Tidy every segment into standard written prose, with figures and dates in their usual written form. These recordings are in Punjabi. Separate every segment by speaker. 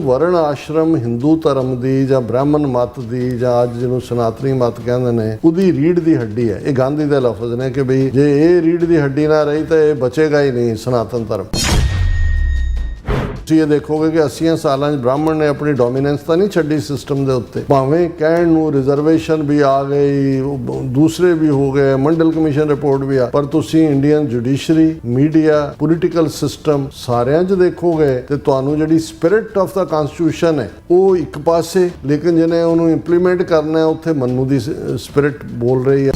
Speaker 1: ਵਰਣ ਆਸ਼ਰਮ ਹਿੰਦੂ ਧਰਮ ਦੀ ਜਾਂ ਬ੍ਰਾਹਮਣ ਮਤ ਦੀ ਜਾਂ ਅੱਜ ਜਿਹਨੂੰ ਸਨਾਤਨੀ ਮਤ ਕਹਿੰਦੇ ਨੇ ਉਹਦੀ ਰੀੜ ਦੀ ਹੱਡੀ ਹੈ। ਇਹ ਗਾਂਧੀ ਦੇ ਲਫ਼ਜ਼ ਨੇ ਕਿ ਬਈ ਜੇ ਇਹ ਰੀੜ ਦੀ ਹੱਡੀ ਨਾ ਰਹੀ ਤਾਂ ਇਹ ਬਚੇਗਾ ਹੀ ਨਹੀਂ ਸਨਾਤਨ ਧਰਮ। ਤੁਸੀਂ ਇਹ ਦੇਖੋਗੇ ਕਿ 80 ਸਾਲਾਂ 'ਚ ਬ੍ਰਾਹਮਣ ਨੇ ਆਪਣੀ ਡੋਮੀਨੈਂਸ ਤਾਂ ਨਹੀਂ ਛੱਡੀ ਸਿਸਟਮ ਦੇ ਉੱਤੇ। ਭਾਵੇਂ ਕਹਿਣ ਨੂੰ ਰਿਜ਼ਰਵੇਸ਼ਨ ਵੀ ਆ ਗਈ, ਦੂਸਰੇ ਵੀ ਹੋ ਗਏ, ਮੰਡਲ ਕਮਿਸ਼ਨ ਰਿਪੋਰਟ ਵੀ ਆ, ਪਰ ਤੁਸੀਂ Indian judiciary, media, political system ਸਾਰਿਆਂ 'ਚ ਦੇਖੋਗੇ ਤੇ ਤੁਹਾਨੂੰ ਜਿਹੜੀ ਸਪਿਰਿਟ ਆਫ ਦਾ ਕਨਸਟੀਟਿਊਸ਼ਨ ਹੈ ਉਹ ਇੱਕ ਪਾਸੇ, ਲੇਕਿਨ ਜਿਹਨੇ ਉਹਨੂੰ ਇੰਪਲੀਮੈਂਟ ਕਰਨਾ ਹੈ ਉੱਥੇ ਮੰਨੂ ਦੀ ਸਪਿਰਿਟ ਬੋਲ ਰਹੀ ਹੈ।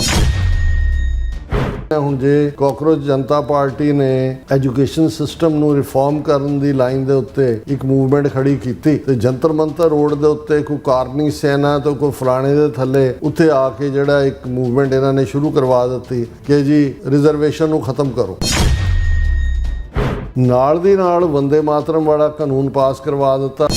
Speaker 1: ਹੁਣ ਜੇ ਕਾਕਰੋਚ ਜਨਤਾ ਪਾਰਟੀ ਨੇ ਐਜੂਕੇਸ਼ਨ ਸਿਸਟਮ ਨੂੰ ਰਿਫਾਰਮ ਕਰਨ ਦੀ ਲਾਈਨ ਦੇ ਉੱਤੇ ਇੱਕ ਮੂਵਮੈਂਟ ਖੜੀ ਕੀਤੀ ਤੇ ਜੰਤਰ ਮੰਤਰ ਰੋਡ ਦੇ ਉੱਤੇ ਕੋਈ ਕਾਰਨੀ ਸੈਨਾ ਤੇ ਕੋਈ ਫਲਾਣੇ ਦੇ ਥੱਲੇ ਉੱਥੇ ਆ ਕੇ ਜਿਹੜਾ ਇੱਕ ਮੂਵਮੈਂਟ ਇਹਨਾਂ ਨੇ ਸ਼ੁਰੂ ਕਰਵਾ ਦਿੱਤੀ ਕਿ ਜੀ ਰਿਜ਼ਰਵੇਸ਼ਨ ਨੂੰ ਖਤਮ ਕਰੋ। ਨਾਲ ਦੀ ਨਾਲ ਵੰਦੇ ਮਾਤਰਮ ਵਾਲਾ ਕਾਨੂੰਨ ਪਾਸ ਕਰਵਾ ਦਿੱਤਾ।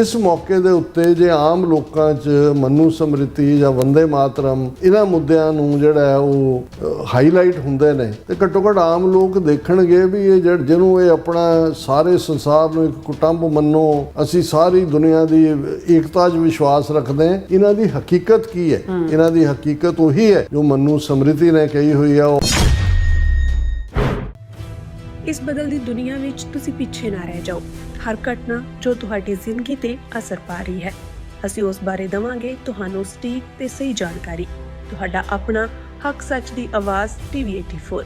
Speaker 1: ਇਸ ਮੌਕੇ ਦੇ ਉੱਤੇ ਜੇ ਆਮ ਲੋਕਾਂ 'ਚ ਮਨੂ ਸਮ੍ਰਿਤੀ ਜਾਂ ਵੰਦੇ ਮਾਤਰਮ ਇਹਨਾਂ ਮੁੱਦਿਆਂ ਨੂੰ ਜਿਹੜਾ ਉਹ ਹਾਈਲਾਈਟ ਹੁੰਦੇ ਨੇ ਤੇ ਘੱਟੋ ਘੱਟ ਆਮ ਲੋਕ ਦੇਖਣਗੇ ਵੀ ਇਹ ਜਿਹਨੂੰ ਇਹ ਆਪਣਾ ਸਾਰੇ ਸੰਸਾਰ ਨੂੰ ਇੱਕ ਕੁਟੰਬ ਮੰਨੋ, ਅਸੀਂ ਸਾਰੀ ਦੁਨੀਆ ਦੀ ਏਕਤਾ 'ਚ ਵਿਸ਼ਵਾਸ ਰੱਖਦੇ ਹਾਂ, ਇਹਨਾਂ ਦੀ ਹਕੀਕਤ ਕੀ ਹੈ? ਇਹਨਾਂ ਦੀ ਹਕੀਕਤ ਉਹੀ ਹੈ ਜੋ ਮਨੂ ਸਮ੍ਰਿਤੀ ਨੇ ਕਹੀ ਹੋਈ ਆ।
Speaker 2: ਇਸ ਬਦਲਦੀ ਦੁਨੀਆ ਵਿੱਚ ਤੁਸੀਂ ਪਿੱਛੇ ਨਾ ਰਹਿ ਜਾਓ। ਹਰ ਘਟਨਾ ਜੋ ਤੁਹਾਡੀ ਜ਼ਿੰਦਗੀ ਤੇ ਅਸਰ ਪਾ ਰਹੀ ਹੈ, ਅਸੀਂ ਉਸ ਬਾਰੇ ਦਵਾਂਗੇ ਤੁਹਾਨੂੰ ਸਟੀਕ ਤੇ ਸਹੀ ਜਾਣਕਾਰੀ। ਤੁਹਾਡਾ ਆਪਣਾ ਹੱਕ ਸੱਚ ਦੀ ਆਵਾਜ਼ TV84।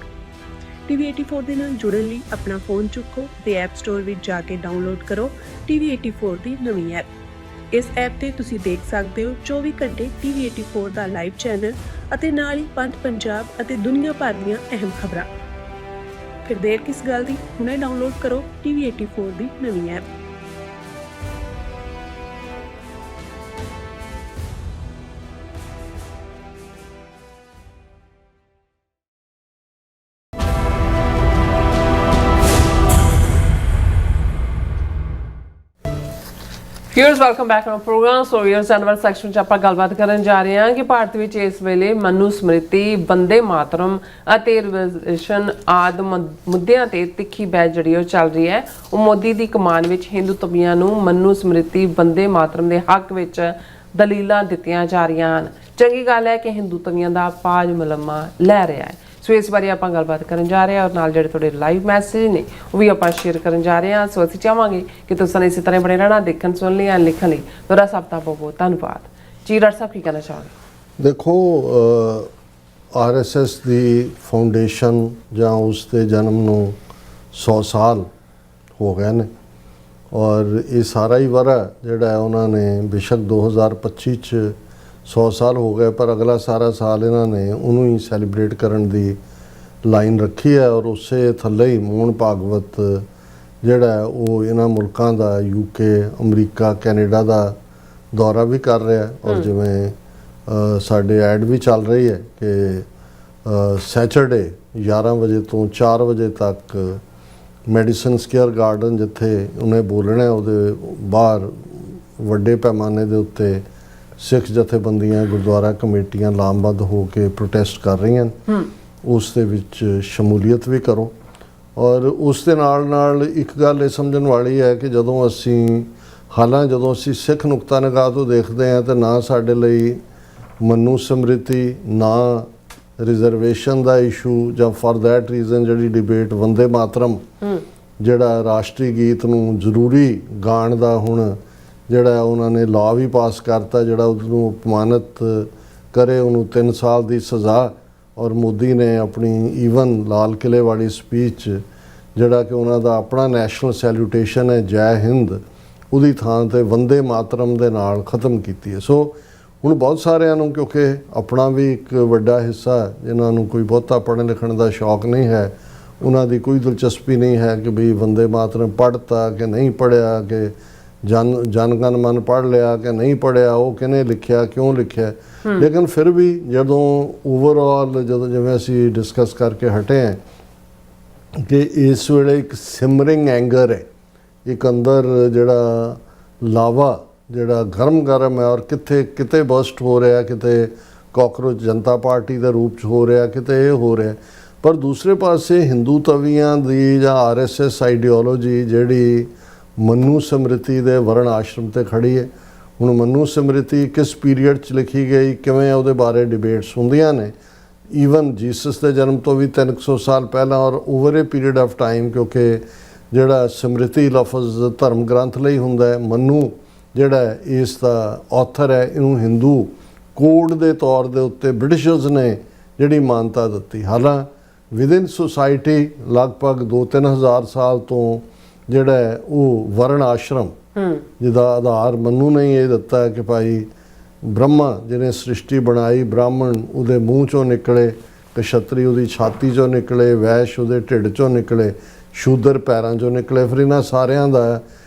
Speaker 2: TV84 ਦੇ ਨਾਲ ਜੁੜਨ ਲਈ ਆਪਣਾ ਫੋਨ ਚੁੱਕੋ ਤੇ ਐਪ ਸਟੋਰ ਵਿੱਚ ਜਾ ਕੇ ਡਾਊਨਲੋਡ ਕਰੋ TV84 ਦੀ ਨਵੀਂ ਐਪ। ਇਸ ਐਪ ਤੇ ਤੁਸੀਂ ਦੇਖ ਸਕਦੇ ਹੋ 24 ਘੰਟੇ TV84 ਦਾ ਲਾਈਵ ਚੈਨਲ ਅਤੇ ਨਾਲ ਹੀ ਪੰਜ ਪੰਜਾਬ ਅਤੇ ਦੁਨੀਆ ਭਰ ਦੀਆਂ ਅਹਿਮ ਖਬਰਾਂ। ਫਿਰ ਦੇਰ ਕਿਸ ਗੱਲ ਦੀ, ਹੁਣੇ ਡਾਊਨਲੋਡ ਕਰੋ TV84 ਦੀ ਨਵੀਂ app.
Speaker 3: Viewers welcome back to program. So viewers answer section 'ਚ ਆਪਾਂ ਗੱਲਬਾਤ ਕਰਨ ਜਾ ਰਹੇ ਹਾਂ ਕਿ ਭਾਰਤ ਵਿੱਚ ਇਸ ਵੇਲੇ ਮਨੂ ਸਮ੍ਰਿਤੀ, ਵੰਦੇ ਮਾਤਰਮ ਅਤੇ ਰਿਜ਼ਰਵੇਸ਼ਨ ਆਦਿ ਮੁੱਦਿਆਂ ਤੇ ਤਿੱਖੀ ਬਹਿਸ ਜਿਹੜੀ ਉਹ ਚੱਲ ਰਹੀ ਹੈ। ਉਹ ਮੋਦੀ ਦੀ ਕਮਾਨ ਵਿੱਚ ਹਿੰਦੂ ਤਬੀਆਂ ਨੂੰ ਮਨੂ ਸਮ੍ਰਿਤੀ, ਵੰਦੇ ਮਾਤਰਮ ਦੇ ਹੱਕ ਵਿੱਚ ਦਲੀਲਾਂ ਦਿੱਤੀਆਂ ਜਾ ਰਹੀਆਂ ਹਨ। ਚੰਗੀ ਗੱਲ ਹੈ ਕਿ ਹਿੰਦੂ ਤਬੀਆਂ ਦਾ ਪਾਜ ਮਲਮਾ ਲੈ ਰਿਹਾ ਹੈ। ਸੋ ਇਸ ਬਾਰੇ ਆਪਾਂ ਗੱਲਬਾਤ ਕਰਨ ਜਾ ਰਹੇ ਹਾਂ ਔਰ ਨਾਲ ਜਿਹੜੇ ਤੁਹਾਡੇ ਲਾਈਵ ਮੈਸੇਜ ਨੇ ਉਹ ਵੀ ਆਪਾਂ ਸ਼ੇਅਰ ਕਰਨ ਜਾ ਰਹੇ ਹਾਂ। ਸੋ ਅਸੀਂ ਚਾਹਾਂਗੇ ਕਿ ਤੁਸੀਂ ਇਸੇ ਤਰ੍ਹਾਂ ਬਣੇ ਰਹਿਣਾ, ਦੇਖਣ ਸੁਣ ਲਈ ਲਿਖਣ ਲਈ। ਤੁਹਾਡਾ ਸਭ ਦਾ ਬਹੁਤ ਬਹੁਤ ਧੰਨਵਾਦ ਜੀ। ਡਾਕਟਰ ਸਾਹਿਬ ਕੀ ਕਹਿਣਾ ਚਾਹੋਗੇ?
Speaker 1: ਦੇਖੋ, RSS ਦੀ ਫਾਊਂਡੇਸ਼ਨ ਜਾਂ ਉਸ ਦੇ ਜਨਮ ਨੂੰ 100 ਸਾਲ ਹੋ ਗਏ ਨੇ ਔਰ ਇਹ ਸਾਰਾ ਹੀ ਵਰ੍ਹਾ ਜਿਹੜਾ ਉਹਨਾਂ ਨੇ ਬੇਸ਼ੱਕ 2025 'ਚ 100 ਸਾਲ ਹੋ ਗਏ, ਪਰ ਅਗਲਾ ਸਾਰਾ ਸਾਲ ਇਹਨਾਂ ਨੇ ਉਹਨੂੰ ਹੀ ਸੈਲੀਬ੍ਰੇਟ ਕਰਨ ਦੀ ਲਾਈਨ ਰੱਖੀ ਹੈ ਔਰ ਉਸੇ ਥੱਲੇ ਹੀ ਮੋਹਨ ਭਾਗਵਤ ਜਿਹੜਾ ਉਹ ਇਹਨਾਂ ਮੁਲਕਾਂ ਦਾ UK, ਅਮਰੀਕਾ, ਕੈਨੇਡਾ ਦਾ ਦੌਰਾ ਵੀ ਕਰ ਰਿਹਾ ਔਰ ਜਿਵੇਂ ਸਾਡੇ ਐਡ ਵੀ ਚੱਲ ਰਹੀ ਹੈ ਕਿ ਸੈਚਰਡੇ 11 ਵਜੇ ਤੋਂ 4 ਵਜੇ ਤੱਕ ਮੈਡੀਸਨ ਸਕੁਆਇਰ ਗਾਰਡਨ ਜਿੱਥੇ ਉਹਨੇ ਬੋਲਣਾ ਉਹਦੇ ਬਾਹਰ ਵੱਡੇ ਪੈਮਾਨੇ ਦੇ ਉੱਤੇ ਸਿੱਖ ਜਥੇਬੰਦੀਆਂ, ਗੁਰਦੁਆਰਾ ਕਮੇਟੀਆਂ ਲਾਮਬੱਧ ਹੋ ਕੇ ਪ੍ਰੋਟੈਸਟ ਕਰ ਰਹੀਆਂ। ਉਸ ਦੇ ਵਿੱਚ ਸ਼ਮੂਲੀਅਤ ਵੀ ਕਰੋ ਔਰ ਉਸ ਦੇ ਨਾਲ ਨਾਲ ਇੱਕ ਗੱਲ ਇਹ ਸਮਝਣ ਵਾਲੀ ਹੈ ਕਿ ਜਦੋਂ ਅਸੀਂ ਸਿੱਖ ਨੁਕਤਾ ਨਿਗਾਹ ਤੋਂ ਦੇਖਦੇ ਹਾਂ ਤਾਂ ਨਾ ਸਾਡੇ ਲਈ ਮਨੂ ਸਮ੍ਰਿਤੀ, ਨਾ ਰਿਜ਼ਰਵੇਸ਼ਨ ਦਾ ਇਸ਼ੂ ਜਾਂ ਫॉर दैट ਰੀਜ਼ਨ ਜਿਹੜੀ ਡਿਬੇਟ ਵੰਦੇ ਮਾਤਰਮ ਜਿਹੜਾ ਰਾਸ਼ਟਰੀ ਗੀਤ ਨੂੰ ਜ਼ਰੂਰੀ ਗਾਣ ਦਾ ਹੁਣ ਜਿਹੜਾ ਉਹਨਾਂ ਨੇ ਲਾਅ ਵੀ ਪਾਸ ਕਰਤਾ ਜਿਹੜਾ ਉਹਨੂੰ ਅਪਮਾਨਿਤ ਕਰੇ ਉਹਨੂੰ 3 ਸਾਲ ਦੀ ਸਜ਼ਾ। ਔਰ ਮੋਦੀ ਨੇ ਆਪਣੀ ਈਵਨ ਲਾਲ ਕਿਲੇ ਵਾਲੀ ਸਪੀਚ ਜਿਹੜਾ ਕਿ ਉਹਨਾਂ ਦਾ ਆਪਣਾ ਨੈਸ਼ਨਲ ਸੈਲੂਟੇਸ਼ਨ ਹੈ ਜੈ ਹਿੰਦ, ਉਹਦੀ ਥਾਂ ਤੇ ਵੰਦੇ ਮਾਤਰਮ ਦੇ ਨਾਲ ਖ਼ਤਮ ਕੀਤੀ ਹੈ। ਸੋ ਹੁਣ ਬਹੁਤ ਸਾਰਿਆਂ ਨੂੰ, ਕਿਉਂਕਿ ਆਪਣਾ ਵੀ ਇੱਕ ਵੱਡਾ ਹਿੱਸਾ ਜਿਨ੍ਹਾਂ ਨੂੰ ਕੋਈ ਬਹੁਤਾ ਪੜ੍ਹਨ ਲਿਖਣ ਦਾ ਸ਼ੌਕ ਨਹੀਂ ਹੈ, ਉਹਨਾਂ ਦੀ ਕੋਈ ਦਿਲਚਸਪੀ ਨਹੀਂ ਹੈ ਕਿ ਵੀ ਵੰਦੇ ਮਾਤਰਮ ਪੜ੍ਹਤਾ ਕਿ ਨਹੀਂ ਪੜ੍ਹਿਆ, ਕਿ ਜਨ ਗਣ ਮਨ ਪੜ੍ਹ ਲਿਆ ਕਿ ਨਹੀਂ ਪੜ੍ਹਿਆ, ਉਹ ਕਿਹਨੇ ਲਿਖਿਆ, ਕਿਉਂ ਲਿਖਿਆ। ਲੇਕਿਨ ਫਿਰ ਵੀ ਜਦੋਂ ਓਵਰਆਲ ਜਿਵੇਂ ਅਸੀਂ ਡਿਸਕਸ ਕਰਕੇ ਹਟੇ ਹਾਂ ਕਿ ਇਸ ਵੇਲੇ ਇੱਕ ਸਿਮਰਿੰਗ ਐਂਗਰ ਹੈ, ਇੱਕ ਅੰਦਰ ਜਿਹੜਾ ਲਾਵਾ ਜਿਹੜਾ ਗਰਮ ਹੈ ਔਰ ਕਿਤੇ ਬਸਟ ਹੋ ਰਿਹਾ, ਕਿਤੇ ਕਾਕਰੋਚ ਜਨਤਾ ਪਾਰਟੀ ਦੇ ਰੂਪ 'ਚ ਹੋ ਰਿਹਾ, ਕਿਤੇ ਇਹ ਹੋ ਰਿਹਾ। ਪਰ ਦੂਸਰੇ ਪਾਸੇ ਹਿੰਦੂ ਤਵੀਆਂ ਦੀ ਜਾਂ RSS ਆਈਡੀਓਲੋਜੀ ਜਿਹੜੀ ਮਨੂ ਸਮ੍ਰਿਤੀ ਦੇ ਵਰਣ ਆਸ਼ਰਮ ਤੇ ਖੜੀ ਹੈ। ਹੁਣ ਮਨੂ ਸਮ੍ਰਿਤੀ ਕਿਸ ਪੀਰੀਅਡ 'ਚ ਲਿਖੀ ਗਈ, ਕਿਵੇਂ ਉਹਦੇ ਬਾਰੇ ਡਿਬੇਟਸ ਹੁੰਦੀਆਂ ਨੇ। ਈਵਨ ਜੀਸਸ ਦੇ ਜਨਮ ਤੋਂ ਵੀ 300 ਸਾਲ ਪਹਿਲਾਂ ਔਰ over A period of time, ਕਿਉਂਕਿ ਜਿਹੜਾ ਸਮ੍ਰਿਤੀ ਲਫ਼ਜ਼ ਧਰਮ ਗ੍ਰੰਥ ਲਈ ਹੁੰਦਾ ਹੈ। ਮਨੂ ਜਿਹੜਾ ਇਸ ਦਾ ਆਥਰ ਹੈ, ਇਹਨੂੰ ਹਿੰਦੂ ਕੋਡ ਦੇ ਤੌਰ ਦੇ ਉੱਤੇ ਬ੍ਰਿਟਿਸ਼ਰਸ ਨੇ ਜਿਹੜੀ ਮਾਨਤਾ ਦਿੱਤੀ। ਹਾਲਾਂ ਵਿਦਿਨ ਸੁਸਾਇਟੀ ਲਗਭਗ 2-3 ਹਜ਼ਾਰ ਸਾਲ ਤੋਂ ਜਿਹੜਾ ਹੈ ਉਹ ਵਰਣ ਆਸ਼ਰਮ ਜਿਹਦਾ ਆਧਾਰ ਮਨੂ ਨੇ ਇਹ ਦਿੱਤਾ ਹੈ ਕਿ ਭਾਈ ਬ੍ਰਹਮਾ ਜਿਹਨੇ ਸ੍ਰਿਸ਼ਟੀ ਬਣਾਈ, ਬ੍ਰਾਹਮਣ ਉਹਦੇ ਮੂੰਹ ਚੋਂ ਨਿਕਲੇ, ਕਸ਼ਤਰੀ ਉਹਦੀ ਛਾਤੀ ਚੋਂ ਨਿਕਲੇ, ਵੈਸ਼ ਉਹਦੇ ਢਿੱਡ ਚੋਂ ਨਿਕਲੇ, ਸ਼ੂਦਰ ਪੈਰਾਂ ਚੋਂ ਨਿਕਲੇ। ਫਿਰ ਇਹਨਾਂ ਸਾਰਿਆਂ ਦਾ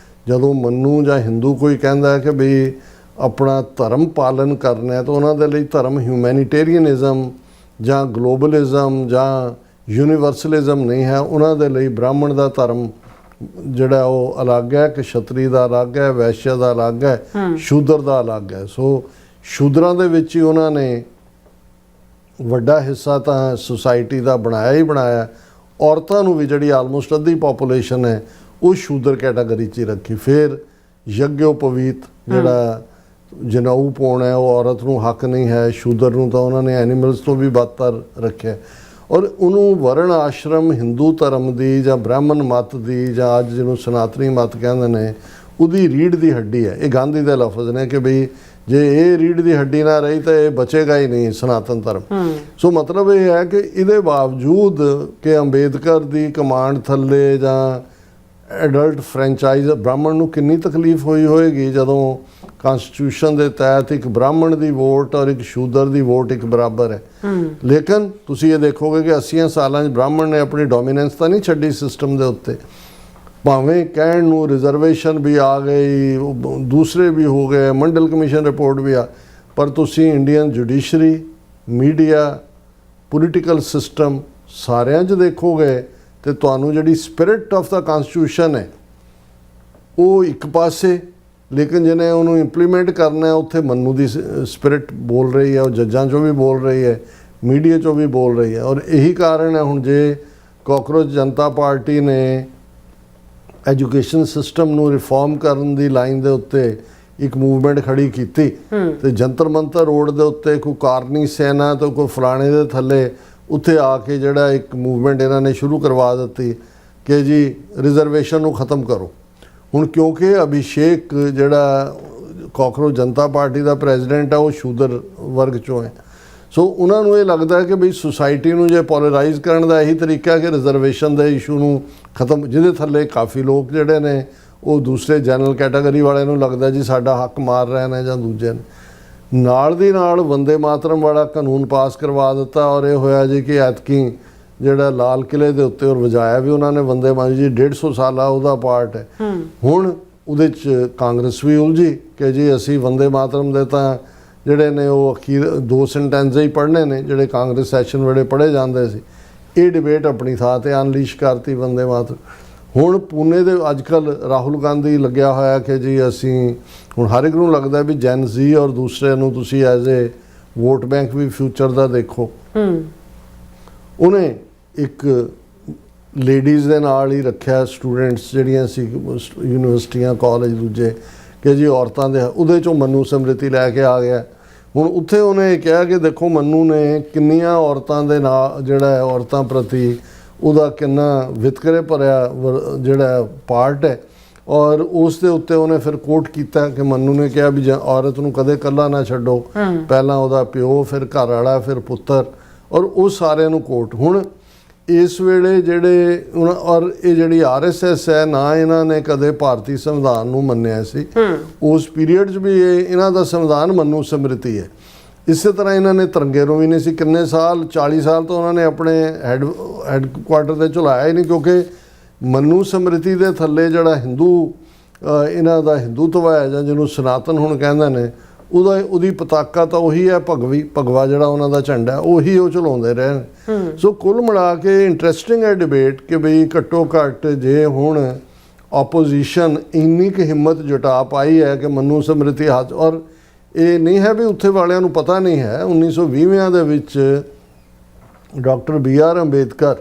Speaker 1: ਜਦੋਂ ਮਨੂ ਜਾਂ ਹਿੰਦੂ ਕੋਈ ਕਹਿੰਦਾ ਹੈ ਕਿ ਬਈ ਆਪਣਾ ਧਰਮ ਪਾਲਨ ਕਰਨਾ ਹੈ, ਤਾਂ ਉਹਨਾਂ ਦੇ ਲਈ ਧਰਮ ਹਿਊਮੈਨੀਟੇਰੀਅਨਿਜ਼ਮ ਜਾਂ ਗਲੋਬਲਿਜ਼ਮ ਜਾਂ ਯੂਨੀਵਰਸਲਿਜ਼ਮ ਨਹੀਂ ਹੈ। ਉਹਨਾਂ ਦੇ ਲਈ ਬ੍ਰਾਹਮਣ ਦਾ ਧਰਮ ਜਿਹੜਾ ਉਹ ਅਲੱਗ ਹੈ, ਕਸ਼ਤਰੀ ਦਾ ਅਲੱਗ ਹੈ, ਵੈਸ਼ਯ ਦਾ ਅਲੱਗ ਹੈ, ਸ਼ੂਦਰ ਦਾ ਅਲੱਗ ਹੈ। ਸੋ ਸ਼ੂਦਰਾਂ ਦੇ ਵਿੱਚ ਹੀ ਉਹਨਾਂ ਨੇ ਵੱਡਾ ਹਿੱਸਾ ਤਾਂ ਸੁਸਾਇਟੀ ਦਾ ਬਣਾਇਆ ਹੀ ਬਣਾਇਆ। ਔਰਤਾਂ ਨੂੰ ਵੀ ਜਿਹੜੀ ਆਲਮੋਸਟ ਅੱਧੀ ਪੋਪੂਲੇਸ਼ਨ ਹੈ ਉਹ ਸ਼ੂਦਰ ਕੈਟਾਗਰੀ 'ਚ ਹੀ ਰੱਖੀ। ਫਿਰ ਯੱਗਯੋਪਵੀਤ ਜਿਹੜਾ ਜਨੇਊ ਪਾਉਣਾ ਹੈ ਉਹ ਔਰਤ ਨੂੰ ਹੱਕ ਨਹੀਂ ਹੈ, ਸ਼ੂਦਰ ਨੂੰ ਤਾਂ ਉਹਨਾਂ ਨੇ ਐਨੀਮਲਸ ਤੋਂ ਵੀ ਬਦਤਰ ਰੱਖਿਆ। ਔਰ ਉਹਨੂੰ ਵਰਣ ਆਸ਼ਰਮ ਹਿੰਦੂ ਧਰਮ ਦੀ ਜਾਂ ਬ੍ਰਾਹਮਣ ਮਤ ਦੀ ਜਾਂ ਅੱਜ ਜਿਹਨੂੰ ਸਨਾਤਨੀ ਮਤ ਕਹਿੰਦੇ ਨੇ ਉਹਦੀ ਰੀੜ੍ਹ ਦੀ ਹੱਡੀ ਹੈ। ਇਹ ਗਾਂਧੀ ਦੇ ਲਫ਼ਜ਼ ਨੇ ਕਿ ਬਈ ਜੇ ਇਹ ਰੀੜ੍ਹ ਦੀ ਹੱਡੀ ਨਾ ਰਹੀ ਤਾਂ ਇਹ ਬਚੇਗਾ ਹੀ ਨਹੀਂ ਸਨਾਤਨ ਧਰਮ। ਸੋ ਮਤਲਬ ਇਹ ਹੈ ਕਿ ਇਹਦੇ ਬਾਵਜੂਦ ਕਿ ਅੰਬੇਦਕਰ ਦੀ ਕਮਾਂਡ ਥੱਲੇ ਜਾਂ ਐਡਲਟ ਫਰੈਂਚਾਈਜ਼ ਬ੍ਰਾਹਮਣ ਨੂੰ ਕਿੰਨੀ ਤਕਲੀਫ ਹੋਈ ਹੋਏਗੀ ਜਦੋਂ ਕਨਸਟੀਟਿਊਸ਼ਨ ਦੇ ਤਹਿਤ ਇੱਕ ਬ੍ਰਾਹਮਣ ਦੀ ਵੋਟ ਔਰ ਇੱਕ ਸ਼ੂਦਰ ਦੀ ਵੋਟ ਇੱਕ ਬਰਾਬਰ ਹੈ। ਲੇਕਿਨ ਤੁਸੀਂ ਇਹ ਦੇਖੋਗੇ ਕਿ 80 ਸਾਲਾਂ 'ਚ ਬ੍ਰਾਹਮਣ ਨੇ ਆਪਣੀ ਡੋਮੀਨੈਂਸ ਤਾਂ ਨਹੀਂ ਛੱਡੀ ਸਿਸਟਮ ਦੇ ਉੱਤੇ। ਭਾਵੇਂ ਕਹਿਣ ਨੂੰ ਰਿਜ਼ਰਵੇਸ਼ਨ ਵੀ ਆ ਗਈ, ਦੂਸਰੇ ਵੀ ਹੋ ਗਏ, ਮੰਡਲ ਕਮਿਸ਼ਨ ਰਿਪੋਰਟ ਵੀ ਆ, ਪਰ ਤੁਸੀਂ Indian judiciary, media, political system ਸਾਰਿਆਂ 'ਚ ਦੇਖੋਗੇ ਤੇ ਤੁਹਾਨੂੰ ਜਿਹੜੀ ਸਪਿਰਿਟ ਆਫ ਦਾ ਕਨਸਟੀਟਿਊਸ਼ਨ ਹੈ ਉਹ ਇੱਕ ਪਾਸੇ, ਲੇਕਿਨ ਜਿਹਨੇ ਉਹਨੂੰ ਇੰਪਲੀਮੈਂਟ ਕਰਨਾ ਹੈ ਉੱਥੇ ਮਨੂ ਦੀ ਸਪਿਰਿਟ ਬੋਲ ਰਹੀ ਹੈ। ਉਹ ਜੱਜਾਂ 'ਚੋਂ ਵੀ ਬੋਲ ਰਹੀ ਹੈ, ਮੀਡੀਆ 'ਚੋਂ ਵੀ ਬੋਲ ਰਹੀ ਹੈ। ਔਰ ਇਹੀ ਕਾਰਨ ਹੈ ਹੁਣ ਜੇ ਕਾਕਰੋਚ ਜਨਤਾ ਪਾਰਟੀ ਨੇ ਐਜੂਕੇਸ਼ਨ ਸਿਸਟਮ ਨੂੰ ਰਿਫਾਰਮ ਕਰਨ ਦੀ ਲਾਈਨ ਦੇ ਉੱਤੇ ਇੱਕ ਮੂਵਮੈਂਟ ਖੜੀ ਕੀਤੀ ਤੇ ਜੰਤਰ ਮੰਤਰ ਰੋਡ ਦੇ ਉੱਤੇ ਕੋਈ ਕਾਰਨੀ ਸੈਨਾ ਤੇ ਕੋਈ ਫਲਾਣੇ ਦੇ ਥੱਲੇ ਉੱਥੇ ਆ ਕੇ ਜਿਹੜਾ ਇੱਕ ਮੂਵਮੈਂਟ ਇਹਨਾਂ ਨੇ ਸ਼ੁਰੂ ਕਰਵਾ ਦਿੱਤੀ ਕਿ ਜੀ ਰਿਜ਼ਰਵੇਸ਼ਨ ਨੂੰ ਖ਼ਤਮ ਕਰੋ। ਹੁਣ ਕਿਉਂਕਿ ਅਭਿਸ਼ੇਕ ਜਿਹੜਾ ਕਾਕਰੋਚ ਜਨਤਾ ਪਾਰਟੀ ਦਾ ਪ੍ਰੈਜ਼ੀਡੈਂਟ ਹੈ ਉਹ ਸ਼ੂਦਰ ਵਰਗ 'ਚੋਂ ਹੈ। ਸੋ ਉਹਨਾਂ ਨੂੰ ਇਹ ਲੱਗਦਾ ਹੈ ਕਿ ਬਈ ਸੁਸਾਇਟੀ ਨੂੰ ਜੇ ਪੋਲਰਾਈਜ਼ ਕਰਨ ਦਾ ਇਹੀ ਤਰੀਕਾ ਹੈ ਕਿ ਰਿਜ਼ਰਵੇਸ਼ਨ ਦੇ ਇਸ਼ੂ ਨੂੰ ਖਤਮ, ਜਿਹਦੇ ਥੱਲੇ ਕਾਫੀ ਲੋਕ ਜਿਹੜੇ ਨੇ ਉਹ ਦੂਸਰੇ ਜਨਰਲ ਕੈਟਾਗਰੀ ਵਾਲਿਆਂ ਨੂੰ ਲੱਗਦਾ ਜੀ ਸਾਡਾ ਹੱਕ ਮਾਰ ਰਹੇ ਨੇ ਜਾਂ ਦੂਜੇ ਨੇ। ਨਾਲ ਦੀ ਨਾਲ ਵੰਦੇ ਮਾਤਰਮ ਵਾਲਾ ਕਾਨੂੰਨ ਪਾਸ ਕਰਵਾ ਦਿੱਤਾ ਔਰ ਇਹ ਹੋਇਆ ਜੀ ਕਿ ਐਤਕੀ ਜਿਹੜਾ ਲਾਲ ਕਿਲੇ ਦੇ ਉੱਤੇ ਔਰ ਵਜਾਇਆ ਵੀ ਉਹਨਾਂ ਨੇ ਵੰਦੇ ਮਾਤਰਮ ਜੀ 150 ਸਾਲਾ ਉਹਦਾ ਪਾਰਟ ਹੈ। ਹੁਣ ਉਹਦੇ 'ਚ ਕਾਂਗਰਸ ਵੀ ਉਲਝੀ ਕਿ ਜੀ ਅਸੀਂ ਵੰਦੇ ਮਾਤਰਮ ਦੇ ਤਾਂ ਜਿਹੜੇ ਨੇ ਉਹ ਅਖੀਰ 2 ਸੈਂਟੈਂਸ ਹੀ ਪੜ੍ਹਨੇ ਨੇ ਜਿਹੜੇ ਕਾਂਗਰਸ ਸੈਸ਼ਨ ਵੇਲੇ ਪੜ੍ਹੇ ਜਾਂਦੇ ਸੀ। ਇਹ ਡਿਬੇਟ ਆਪਣੀ ਥਾਂ 'ਤੇ ਅਨਲੀਸ਼ ਕਰਤੀ ਵੰਦੇ ਮਾਤਰਮ। ਹੁਣ ਪੂਨੇ ਦੇ ਅੱਜ ਕੱਲ੍ਹ ਰਾਹੁਲ ਗਾਂਧੀ ਲੱਗਿਆ ਹੋਇਆ ਕਿ ਜੀ ਅਸੀਂ ਹੁਣ ਹਰ ਇੱਕ ਨੂੰ ਲੱਗਦਾ ਵੀ ਜੈਨ ਜ਼ੀ ਔਰ ਦੂਸਰੇ ਨੂੰ ਤੁਸੀਂ ਐਜ਼ ਏ ਵੋਟ ਬੈਂਕ ਵੀ ਫਿਊਚਰ ਦਾ ਦੇਖੋ। ਉਹਨੇ ਇੱਕ ਲੇਡੀਜ਼ ਦੇ ਨਾਲ ਹੀ ਰੱਖਿਆ ਸਟੂਡੈਂਟਸ ਜਿਹੜੀਆਂ ਸੀ ਯੂਨੀਵਰਸਿਟੀਆਂ ਕਾਲਜ ਦੂਜੇ ਕਿ ਜੀ ਔਰਤਾਂ ਦੇ ਉਹਦੇ 'ਚੋਂ ਮਨੂ ਸਮ੍ਰਿਤੀ ਲੈ ਕੇ ਆ ਗਿਆ। ਹੁਣ ਉੱਥੇ ਉਹਨੇ ਇਹ ਕਿਹਾ ਕਿ ਦੇਖੋ ਮਨੂ ਨੇ ਕਿੰਨੀਆਂ ਔਰਤਾਂ ਦੇ ਨਾਲ ਜਿਹੜਾ ਹੈ ਔਰਤਾਂ ਪ੍ਰਤੀ ਉਹਦਾ ਕਿੰਨਾ ਵਿਤਕਰੇ ਭਰਿਆ ਜਿਹੜਾ ਪਾਰਟ ਹੈ। ਔਰ ਉਸ ਦੇ ਉੱਤੇ ਉਹਨੇ ਫਿਰ ਕੋਟ ਕੀਤਾ ਕਿ ਮਨੂ ਨੇ ਕਿਹਾ ਵੀ ਔਰਤ ਨੂੰ ਕਦੇ ਇਕੱਲਾ ਨਾ ਛੱਡੋ, ਪਹਿਲਾਂ ਉਹਦਾ ਪਿਓ, ਫਿਰ ਘਰ ਵਾਲਾ, ਫਿਰ ਪੁੱਤਰ, ਔਰ ਉਹ ਸਾਰਿਆਂ ਨੂੰ ਕੋਟ। ਹੁਣ ਇਸ ਵੇਲੇ ਜਿਹੜੇ ਔਰ ਇਹ ਜਿਹੜੀ RSS ਹੈ ਨਾ ਇਹਨਾਂ ਨੇ ਕਦੇ ਭਾਰਤੀ ਸੰਵਿਧਾਨ ਨੂੰ ਮੰਨਿਆ ਸੀ। ਉਸ ਪੀਰੀਅਡ 'ਚ ਵੀ ਇਹਨਾਂ ਦਾ ਸੰਵਿਧਾਨ ਮਨੂ ਸਮ੍ਰਿਤੀ ਹੈ। ਇਸੇ ਤਰ੍ਹਾਂ ਇਹਨਾਂ ਨੇ ਤਿਰੰਗੇ ਨੂੰ ਵੀ ਨਹੀਂ ਸੀ ਕਿੰਨੇ ਸਾਲ 40 ਸਾਲ ਤੋਂ ਉਹਨਾਂ ਨੇ ਆਪਣੇ ਹੈੱਡਕੁਆਟਰ 'ਤੇ ਝੁਲਾਇਆ ਹੀ ਨਹੀਂ, ਕਿਉਂਕਿ ਮਨੂ ਸਮ੍ਰਿਤੀ ਦੇ ਥੱਲੇ ਜਿਹੜਾ ਹਿੰਦੂ ਇਹਨਾਂ ਦਾ ਹਿੰਦੂਤਵ ਹੈ ਜਾਂ ਜਿਹਨੂੰ ਸਨਾਤਨ ਹੁਣ ਕਹਿੰਦੇ ਨੇ ਉਹਦੀ ਪਤਾਕਾ ਤਾਂ ਉਹੀ ਹੈ, ਭਗਵਾ ਜਿਹੜਾ ਉਹਨਾਂ ਦਾ ਝੰਡਾ ਉਹੀ ਉਹ ਚਲਾਉਂਦੇ ਰਹੇ। ਸੋ ਕੁੱਲ ਮਿਲਾ ਕੇ ਇੰਟਰਸਟਿੰਗ ਹੈ ਡਿਬੇਟ ਕਿ ਬਈ ਘੱਟੋ ਘੱਟ ਜੇ ਹੁਣ ਆਪੋਜੀਸ਼ਨ ਇੰਨੀ ਕੁ ਹਿੰਮਤ ਜੁਟਾ ਪਾਈ ਹੈ ਕਿ ਮਨੂ ਸਮ੍ਰਿਤੀ ਹੱਥ, ਔਰ ਇਹ ਨਹੀਂ ਹੈ ਵੀ ਉੱਥੇ ਵਾਲਿਆਂ ਨੂੰ ਪਤਾ ਨਹੀਂ ਹੈ 1920 ਦੇ ਵਿੱਚ ਡਾਕਟਰ BR ਅੰਬੇਦਕਰ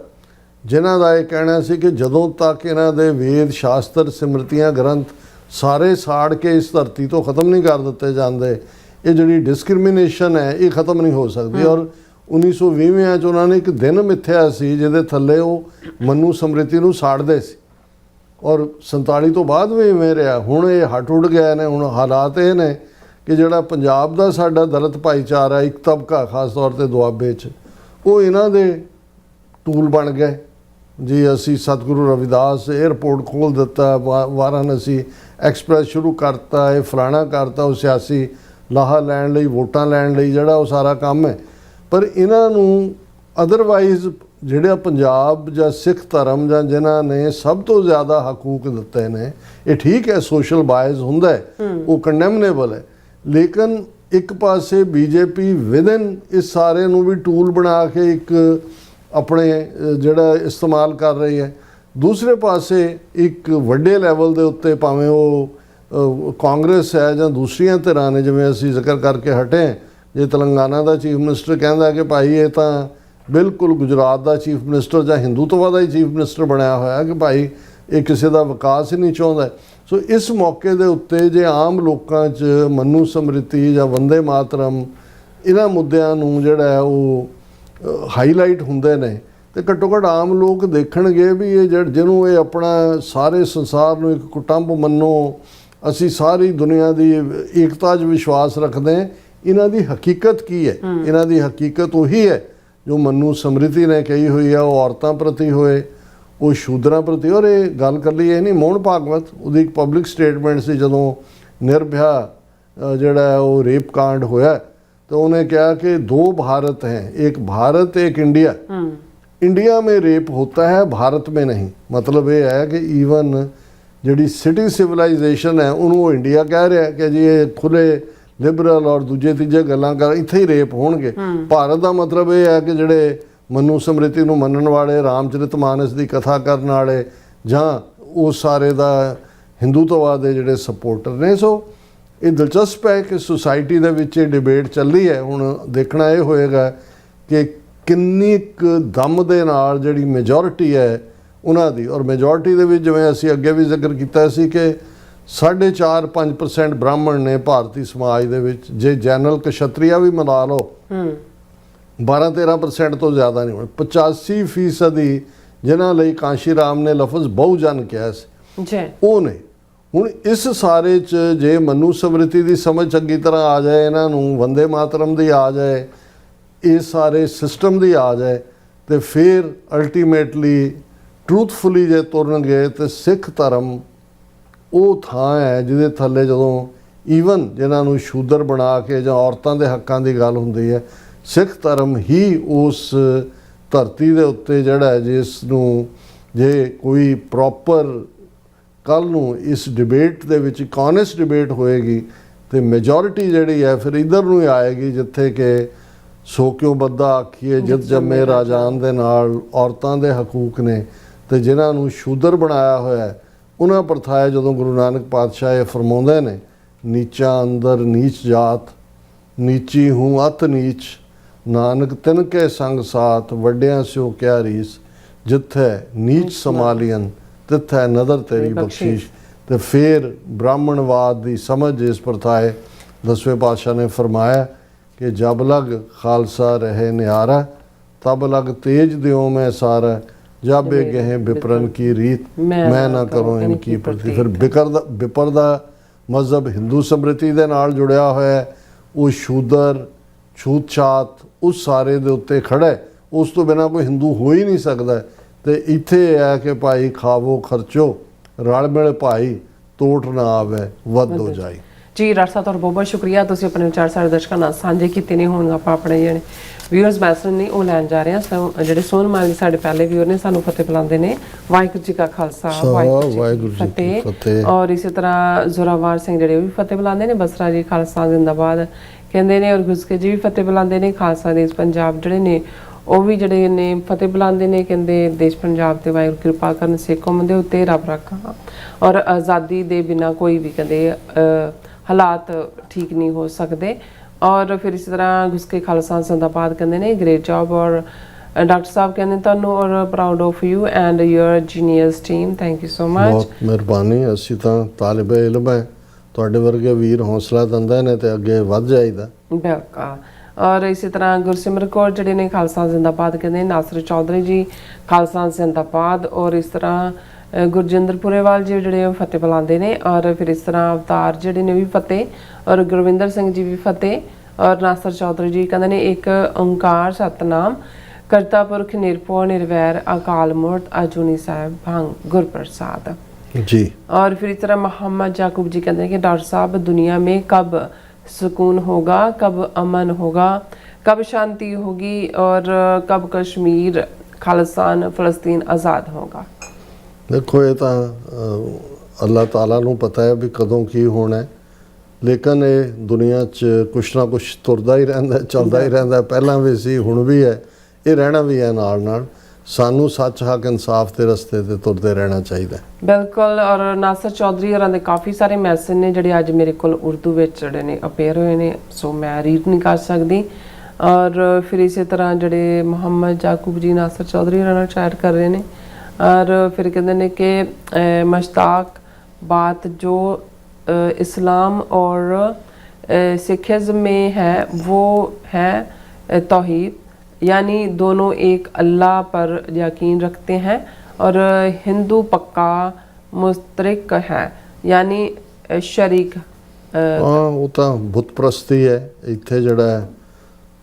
Speaker 1: ਜਿਨ੍ਹਾਂ ਦਾ ਇਹ ਕਹਿਣਾ ਸੀ ਕਿ ਜਦੋਂ ਤੱਕ ਇਹਨਾਂ ਦੇ ਵੇਦ ਸ਼ਾਸਤਰ ਸਿਮਰਤੀਆਂ ਗ੍ਰੰਥ ਸਾਰੇ ਸਾੜ ਕੇ ਇਸ ਧਰਤੀ ਤੋਂ ਖਤਮ ਨਹੀਂ ਕਰ ਦਿੱਤੇ ਜਾਂਦੇ, ਇਹ ਜਿਹੜੀ ਡਿਸਕ੍ਰਿਮੀਨੇਸ਼ਨ ਹੈ ਇਹ ਖਤਮ ਨਹੀਂ ਹੋ ਸਕਦੀ। ਔਰ 1920 ਚ ਉਹਨਾਂ ਨੇ ਇੱਕ ਦਿਨ ਮਿੱਥਿਆ ਸੀ ਜਿਹਦੇ ਥੱਲੇ ਉਹ ਮਨੂ ਸਮ੍ਰਿਤੀ ਨੂੰ ਸਾੜਦੇ ਸੀ, ਔਰ 47 ਤੋਂ ਬਾਅਦ ਵੀ ਇਵੇਂ ਰਿਹਾ। ਹੁਣ ਇਹ ਹਟ ਉੱਡ ਗਿਆ ਨੇ। ਹੁਣ ਹਾਲਾਤ ਇਹ ਨੇ ਕਿ ਜਿਹੜਾ ਪੰਜਾਬ ਦਾ ਸਾਡਾ ਦਲਿਤ ਭਾਈਚਾਰਾ ਇੱਕ ਤਬਕਾ ਖਾਸ ਤੌਰ ਤੇ ਦੁਆਬੇ 'ਚ, ਉਹ ਇਹਨਾਂ ਦੇ ਟੂਲ ਬਣ ਗਏ ਜੀ। ਅਸੀਂ ਸਤਿਗੁਰੂ ਰਵਿਦਾਸ ਏਅਰਪੋਰਟ ਖੋਲ੍ਹ ਦਿੱਤਾ, ਵਾਰਾਣਸੀ ਐਕਸਪ੍ਰੈਸ ਸ਼ੁਰੂ ਕਰਤਾ, ਇਹ ਫਲਾਣਾ ਕਰਤਾ, ਉਹ ਸਿਆਸੀ ਲਾਹਾ ਲੈਣ ਲਈ, ਵੋਟਾਂ ਲੈਣ ਲਈ ਜਿਹੜਾ ਉਹ ਸਾਰਾ ਕੰਮ ਹੈ। ਪਰ ਇਹਨਾਂ ਨੂੰ ਅਦਰਵਾਈਜ਼ ਜਿਹੜਾ ਪੰਜਾਬ ਜਾਂ ਸਿੱਖ ਧਰਮ ਜਾਂ ਜਿਨ੍ਹਾਂ ਨੇ ਸਭ ਤੋਂ ਜ਼ਿਆਦਾ ਹਕੂਕ ਦਿੱਤੇ ਨੇ, ਇਹ ਠੀਕ ਹੈ ਸੋਸ਼ਲ ਬਾਇਸ ਹੁੰਦਾ ਹੈ, ਉਹ ਕੰਡੈਮਨੇਬਲ ਹੈ, ਲੇਕਿਨ ਇੱਕ ਪਾਸੇ ਬੀਜੇਪੀ ਵਿਦਨ ਇਸ ਸਾਰੇ ਨੂੰ ਵੀ ਟੂਲ ਬਣਾ ਕੇ ਇੱਕ ਆਪਣੇ ਜਿਹੜਾ ਇਸਤੇਮਾਲ ਕਰ ਰਹੀ ਹੈ। ਦੂਸਰੇ ਪਾਸੇ ਇੱਕ ਵੱਡੇ ਲੈਵਲ ਦੇ ਉੱਤੇ ਭਾਵੇਂ ਉਹ ਕਾਂਗਰਸ ਹੈ ਜਾਂ ਦੂਸਰੀਆਂ ਧਿਰਾਂ ਨੇ, ਜਿਵੇਂ ਅਸੀਂ ਜ਼ਿਕਰ ਕਰਕੇ ਹਟੇ, ਜੇ ਤੇਲੰਗਾਨਾ ਦਾ ਚੀਫ ਮਿਨਿਸਟਰ ਕਹਿੰਦਾ ਕਿ ਭਾਈ ਇਹ ਤਾਂ ਬਿਲਕੁਲ ਗੁਜਰਾਤ ਦਾ ਚੀਫ ਮਿਨਿਸਟਰ ਜਾਂ ਹਿੰਦੂਤਵਾ ਦਾ ਹੀ ਚੀਫ ਮਿਨਿਸਟਰ ਬਣਿਆ ਹੋਇਆ ਕਿ ਭਾਈ ਇਹ ਕਿਸੇ ਦਾ ਵਿਕਾਸ ਹੀ ਨਹੀਂ ਚਾਹੁੰਦਾ। ਸੋ ਇਸ ਮੌਕੇ ਦੇ ਉੱਤੇ ਜੇ ਆਮ ਲੋਕਾਂ 'ਚ ਮਨੂ ਸਮ੍ਰਿਤੀ ਜਾਂ ਵੰਦੇ ਮਾਤਰਮ ਇਹਨਾਂ ਮੁੱਦਿਆਂ ਨੂੰ ਜਿਹੜਾ ਹੈ ਉਹ ਹਾਈਲਾਈਟ ਹੁੰਦੇ ਨੇ, ਤੇ ਘੱਟੋ ਘੱਟ ਆਮ ਲੋਕ ਦੇਖਣਗੇ ਵੀ ਇਹ ਜਿਹਨੂੰ ਇਹ ਆਪਣਾ ਸਾਰੇ ਸੰਸਾਰ ਨੂੰ ਇੱਕ ਕੁਟੰਬ ਮੰਨੋ, ਅਸੀਂ ਸਾਰੀ ਦੁਨੀਆ ਦੀ ਏਕਤਾ 'ਚ ਵਿਸ਼ਵਾਸ ਰੱਖਦੇ ਹਾਂ, ਇਹਨਾਂ ਦੀ ਹਕੀਕਤ ਕੀ ਹੈ? ਇਹਨਾਂ ਦੀ ਹਕੀਕਤ ਉਹੀ ਹੈ ਜੋ ਮਨੂ ਸਮ੍ਰਿਤੀ ਨੇ ਕਹੀ ਹੋਈ ਹੈ। ਉਹ ਔਰਤਾਂ ਪ੍ਰਤੀ ਹੋਏ, ਉਹ ਸ਼ੂਦਰਾਂ ਪ੍ਰਤੀ। ਔਰ ਇਹ ਗੱਲ ਕਰ ਲਈ ਇਹ ਨਹੀਂ, ਮੋਹਨ ਭਾਗਵਤ ਉਹਦੀ ਇੱਕ ਪਬਲਿਕ ਸਟੇਟਮੈਂਟ ਸੀ ਜਦੋਂ ਨਿਰਭਇਆ ਜਿਹੜਾ ਉਹ ਰੇਪ ਕਾਂਡ ਹੋਇਆ, तो उन्हें कहा कि दो भारत हैं, एक भारत एक इंडिया। इंडिया में रेप होता है, भारत में नहीं। मतलब ये है कि ईवन जी सिटी सिविलाइजेशन है उन्होंने इंडिया कह रहा है कि जी ये खुले लिबरल और दूजे तीजे गल्लां कर इत्थे ही रेप होणगे। भारत का मतलब ये है कि जिहड़े मनु समृति नूं मनण वाले, रामचरित मानस की कथा करने वाले जां उस सारे दा हिंदूत्ववाद दे जिहड़े सपोर्टर ने। सो ये दिलचस्प है कि सोसाइटी दे विच ये डिबेट चल रही है। हुण देखना ये होएगा कि किन्नी क दम दे नाल जिहड़ी मेजोरिटी है उन्हां दी, और मेजोरिटी दे विच जिवें असीं अगे भी जिक्र कीता सी कि 4.5-5% ब्राह्मण ने भारतीय समाज दे विच। जे जनरल क्षत्रिया भी मिला लो 12-13% तो ज़्यादा नहीं होने। 85% जिन्हां लई कांशी राम ने लफज बहुजन कहा सी वो ने। हुण इस सारे च जे मनु समृति की समझ चंगी तरह आ जाए, इन्हां नूं वंदे मातरम दी आ जाए, इस सारे सिस्टम दी आ जाए, तो फिर अल्टीमेटली ट्रूथफुली जे तुरनगे तो सिख धर्म वो थां है जिहदे थल्ले जदों ईवन जिन्हां नूं शूदर बना के जां औरतां दे हक्कां दी गल हुंदी है, सिख धर्म ही उस धरती दे उत्ते जिहड़ा है जिस नूं जे कोई प्रॉपर कल नूं इस डिबेट दे विच एक ऑनेस्ट डिबेट होएगी तो मेजोरिटी जिहड़ी है फिर इधर नूं ही आएगी जिथे कि सो क्यों बद्दा आखिए जित जम्मे राजान दे नाल औरतां दे हकूक ने। तो जिन्हां नूं शूदर बनाया होया है उन्हां प्रथाएं जदों गुरु नानक पातशाह ये फरमाउंदे ने, नीचा अंदर नीच जात, नीची हूँ अत नीच, नानक तिनके संग साथ, वड्डियां स्यो क्या रीस, जिथे नीच समालियन तिथे नदर तेरी बख्शीश। तो फिर ब्राह्मणवाद की समझ इस प्रथाए 10वें पातशाह ने फरमाया कि जब लग खालसा रहे न्यारा, तब लग तेज दियो में सारा, जब गहे बिपरन की रीत, मैं ना करूँ इनकी प्रति। फिर बिपर दा मजहब हिंदू समृति दे नाल जुड़िया होया है, वो शूदर छूत छात उस सारे दे उत्ते खड़ा है, उस तो बिना कोई हिंदू हो ही नहीं सकता। तो इत्थे है कि भाई खावो खर्चो रल मिल भाई, टोट ना आवे वध हो जाए।
Speaker 3: जी डॉक्टर साहब तुहाडा बहुत बहुत शुक्रिया, तुसीं अपने विचार सारे दर्शकों नाल साझे कीते ने। हुण आपां अपने जिहड़े व्यूअर्स मैसेज ने वो लैन जा रहे हैं। जिहड़े सोन माली साडे पहले व्यूअर ने सानूं फतेह बुलांदे ने, वाहिगुरू जी का खालसा वाहिगुरू जी की फतेह। और इसी तरह जोरावर सिंह जिहड़े भी फतेह बुलांदे ने, बसरा जी खालसा जिंदाबाद कहंदे ने, और गुस्के जी भी फतेह बुलांदे ने। खालसा देश पंजाब जिहड़े ने ਉਹ ਵੀ ਜਿਹੜੇ ਨੇ ਫਤਿਹ ਬੁਲਾਉਂਦੇ ਨੇ, ਕਹਿੰਦੇ ਦੇਸ਼ ਪੰਜਾਬ ਤੇ ਵਾਹਿਗੁਰੂ ਕਿਰਪਾ ਕਰਨ, ਸਿੱਖ ਕੌਮ ਦੇ ਉੱਤੇ ਰੱਬ ਰਾਖਾ, ਔਰ ਆਜ਼ਾਦੀ ਦੇ ਬਿਨਾ ਕੋਈ ਵੀ ਕਹਿੰਦੇ ਹਾਲਾਤ ਠੀਕ ਨਹੀਂ ਹੋ ਸਕਦੇ। और फिर इसी तरह घुसके खालसा जिंदाबाद कहते हैं, ग्रेट जॉब और ਡਾਕਟਰ ਸਾਹਿਬ ਕਹਿੰਦੇ ਤੁਹਾਨੂੰ ਔਰ proud of you and your genius team, thank you so much.
Speaker 1: ਬਹੁਤ ਮਿਹਰਬਾਨੀ। ਅਸੀਂ ਤਾਂ ਤਾਲਿਬ ਇਲਮ ਹੈ, ਤੁਹਾਡੇ ਵਰਗੇ ਵੀਰ ਹੌਸਲਾ ਦਿੰਦੇ ਨੇ ਤੇ ਅੱਗੇ ਵੱਧ ਜਾਈਦਾ।
Speaker 3: ਬਿਲਕੁਲ। ਔਰ ਇਸੇ ਤਰ੍ਹਾਂ ਗੁਰਸਿਮਰ ਕੌਰ ਜਿਹੜੇ ਨੇ ਖਾਲਸਾ ਜ਼ਿੰਦਾਬਾਦ ਕਹਿੰਦੇ, ਨਾਸਰ ਚੌਧਰੀ ਜੀ ਖਾਲਸਾ ਜ਼ਿੰਦਾਬਾਦ, ਔਰ ਇਸ ਤਰ੍ਹਾਂ ਗੁਰਜਿੰਦਰ ਪੁਰੇਵਾਲ ਜੀ ਜਿਹੜੇ ਫਤਿਹ ਬੁਲਾਉਂਦੇ ਨੇ, ਔਰ ਫਿਰ ਇਸ ਤਰ੍ਹਾਂ ਅਵਤਾਰ ਜਿਹੜੇ ਨੇ ਵੀ ਫਤਿਹ, ਔਰ ਗੁਰਵਿੰਦਰ ਸਿੰਘ ਜੀ ਵੀ ਫਤਿਹ, ਔਰ ਨਾਸਰ ਚੌਧਰੀ ਜੀ ਕਹਿੰਦੇ ਨੇ ਇੱਕ ਓਂਕਾਰ ਸਤਨਾਮ ਕਰਤਾ ਪੁਰਖ ਨਿਰਭਉ ਨਿਰਵੈਰ ਅਕਾਲ ਮੂਰਤ ਅਜੂਨੀ ਸਾਹਿਬ ਭੰਗ गुरप्रसाद
Speaker 1: जी।
Speaker 3: और फिर इस तरह मोहम्मद याकूब जी कहते हैं कि डॉक्टर साहब दुनिया में कब सुकून होगा, कब अमन होगा, कब शांति होगी और कब कश्मीर खालिस्तान फ़लस्तीन आज़ाद होगा।
Speaker 1: देखो ये तो अल्लाह ताला नूं पता है भी कदों की होना है, लेकिन ये दुनिया च कुछ ना कुछ तुरदा ही रहिंदा, चलदा ही रहिंदा, पहलां भी सी हुण भी है, ये रहना भी है नाल नाल। सानू सच हक इंसाफ के रस्ते ते तुरदे रहना चाहिए।
Speaker 3: बिल्कुल। और नासर चौधरी होरां दे काफ़ी सारे मैसेज ने जिहड़े अज मेरे कोल उर्दू विच जिहड़े ने अपेयर होए ने, सो मैं रीड नहीं कर सकदी। और फिर इस तरह जिहड़े मोहम्मद याकूब जी नासर चौधरी होरां नाल चैट कर रहे हैं, और फिर कहते हैं कि मश्ताक बात जो इस्लाम और सिखिज़्म में है वो है तौहीद, यानी दोनों एक अल्लाह पर यकीन रखते हैं, और हिंदू पक्का मुस्तरिक है यानी शरीक।
Speaker 1: हाँ वो तो बुत परस्ती है, इत्थे जड़ा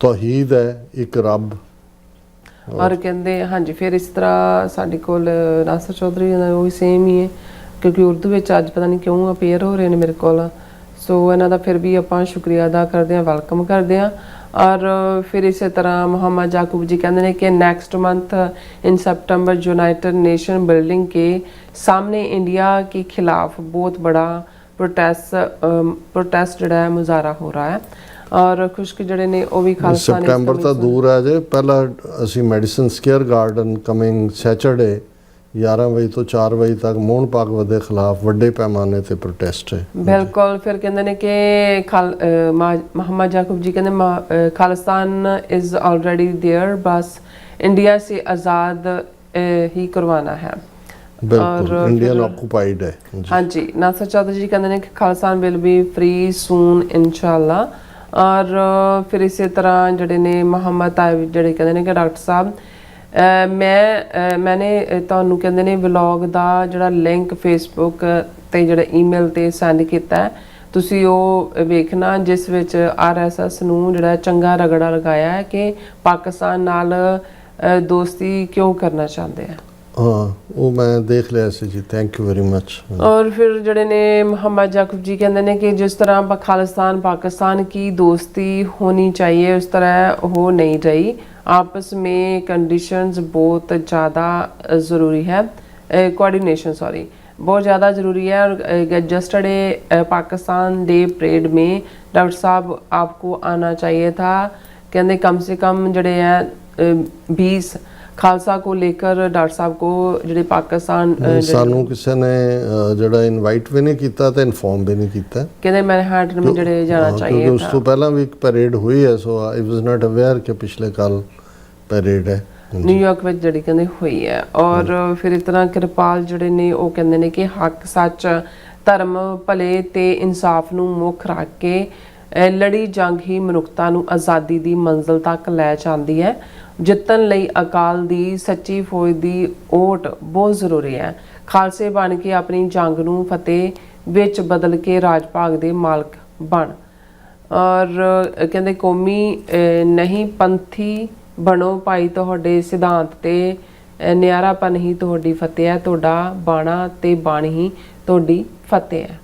Speaker 1: तौहीद है एक रब।
Speaker 3: और कहते हाँ जी। फिर इस तरह साडे कोल नासर चौधरी दा वो भी सेम ही है, क्योंकि उर्दू में अज पता नहीं क्यों अपेयर हो रहे हैं मेरे को, सो इन्हां दा फिर भी आपां शुक्रिया अदा करते हैं, वेलकम करते हैं। और फिर इस तरह मोहम्मद याकूब जी कहते हैं कि next month in September United nation building के सामने इंडिया के खिलाफ बहुत बड़ा प्रोटेस्ट जोड़ा है मुजाहरा हो रहा है। और खुश्क जड़े ने वो भी खालसा
Speaker 1: सितंबर तो दूर है जे, पहला असी medicine square garden coming Saturday 11 बजे तो 4 बजे तक मोहन भागवत के खिलाफ वड्डे पैमाने ते प्रोटेस्ट है।
Speaker 3: बिल्कुल। फिर कहते हैं कि मोहम्मद याकूब जी कहते खालिस्तान इज़ ऑलरेडी देयर, बस इंडिया से आज़ाद ही करवाना है।
Speaker 1: बिल्कुल, इंडियन ऑक्यूपाइड है।
Speaker 3: हाँ जी। नासर चौधरी जी कहते हैं कि खालिस्तान विल बी फ्री सून इंशाल्लाह। और फिर इसी तरह जड़े ने मोहम्मद ताइब जड़े कहते हैं कि डॉक्टर साहब मैंने ਤੁਹਾਨੂੰ ਕਹਿੰਦੇ ਨੇ ਵਲੌਗ ਦਾ ਜਿਹੜਾ ਲਿੰਕ ਫੇਸਬੁੱਕ ਤੇ ਜਿਹੜਾ ਈਮੇਲ ਤੇ ਸੈਂਡ ਕੀਤਾ ਹੈ, ਤੁਸੀਂ ਉਹ ਵੇਖਣਾ, ਜਿਸ ਵਿੱਚ ਆਰਐਸਐਸ ਨੂੰ ਜਿਹੜਾ ਚੰਗਾ ਰਗੜਾ ਲਗਾਇਆ ਹੈ ਕਿ ਪਾਕਿਸਤਾਨ ਨਾਲ ਦੋਸਤੀ ਕਿਉਂ ਕਰਨਾ ਚਾਹੁੰਦੇ ਆ।
Speaker 1: हाँ वो मैं देख लिया सी जी, थैंक यू वेरी मच।
Speaker 3: और फिर जड़े ने मोहम्मद याकूब जी कहते हैं कि जिस तरह खालिस्तान पाकिस्तान की दोस्ती होनी चाहिए उस तरह हो नहीं रही, आपस में कंडीशंस बहुत ज़्यादा ज़रूरी है, कोऑर्डिनेशन सॉरी बहुत ज़्यादा ज़रूरी है। और जस्टरडे पाकिस्तान डे परेड में डॉक्टर साहब आपको आना चाहिए था, कहते कम से कम जड़े हैं 20 खालसा को लेकर डॉक्टर साहब को ਜਿਹੜੇ ਪਾਕਿਸਤਾਨ
Speaker 1: ਸਾਨੂੰ ਕਿਸੇ ਨੇ ਜਿਹੜਾ ਇਨਵਾਈਟ ਵੀ ਨਹੀਂ ਕੀਤਾ ਤੇ ਇਨਫੋਰਮ ਵੀ ਨਹੀਂ ਕੀਤਾ,
Speaker 3: ਕਹਿੰਦੇ ਮੈਨਹਟਨ में ਜਿਹੜੇ ਜਾਣਾ चाहिए
Speaker 1: था। ਉਸ ਤੋਂ ਪਹਿਲਾਂ ਵੀ ਇੱਕ ਪੈਰੇਡ ਹੋਈ ਹੈ, ਸੋ ਆਈ ਵਾਸ ਨਾਟ ਅਵੇਅਰ ਕਿ ਪਿਛਲੇ ਕੱਲ ਪੈਰੇਡ ਹੈ
Speaker 3: ਨਿਊਯਾਰਕ ਵਿੱਚ ਜਿਹੜੀ ਕਹਿੰਦੇ ਹੋਈ ਹੈ। ਔਰ ਫਿਰ ਇਸ ਤਰ੍ਹਾਂ ਕਿਰਪਾਲ ਜਿਹੜੇ ਨੇ ਉਹ ਕਹਿੰਦੇ ਨੇ ਕਿ ਹੱਕ ਸੱਚ ਧਰਮ ਭਲੇ ਤੇ ਇਨਸਾਫ ਨੂੰ ਮੁੱਖ ਰੱਖ ਕੇ ਲੜੀ ਜੰਗ ਹੀ ਮਨੁੱਖਤਾ ਨੂੰ ਆਜ਼ਾਦੀ ਦੀ ਮੰਜ਼ਿਲ ਤੱਕ ਲੈ ਜਾਂਦੀ ਹੈ। ਜਿੱਤਣ ਲਈ ਅਕਾਲ ਦੀ ਸੱਚੀ ਫੌਜ ਦੀ ਓਟ ਬਹੁਤ ਜ਼ਰੂਰੀ ਹੈ। ਖਾਲਸੇ ਬਣ ਕੇ ਆਪਣੀ ਜੰਗ ਨੂੰ ਫਤਿਹ ਵਿੱਚ ਬਦਲ ਕੇ ਰਾਜ ਭਾਗ ਦੇ ਮਾਲਕ ਬਣ। ਔਰ ਕਹਿੰਦੇ ਕੌਮੀ ਨਹੀਂ ਪੰਥੀ ਬਣੋ ਭਾਈ, ਤੁਹਾਡੇ ਸਿਧਾਂਤ ਤੇ ਨਿਆਰਾਪਨ ਹੀ ਤੁਹਾਡੀ ਫਤਿਹ ਹੈ, ਤੁਹਾਡਾ ਬਾਣਾ ਤੇ ਬਾਣੀ ਹੀ ਤੁਹਾਡੀ ਫਤਿਹ ਹੈ।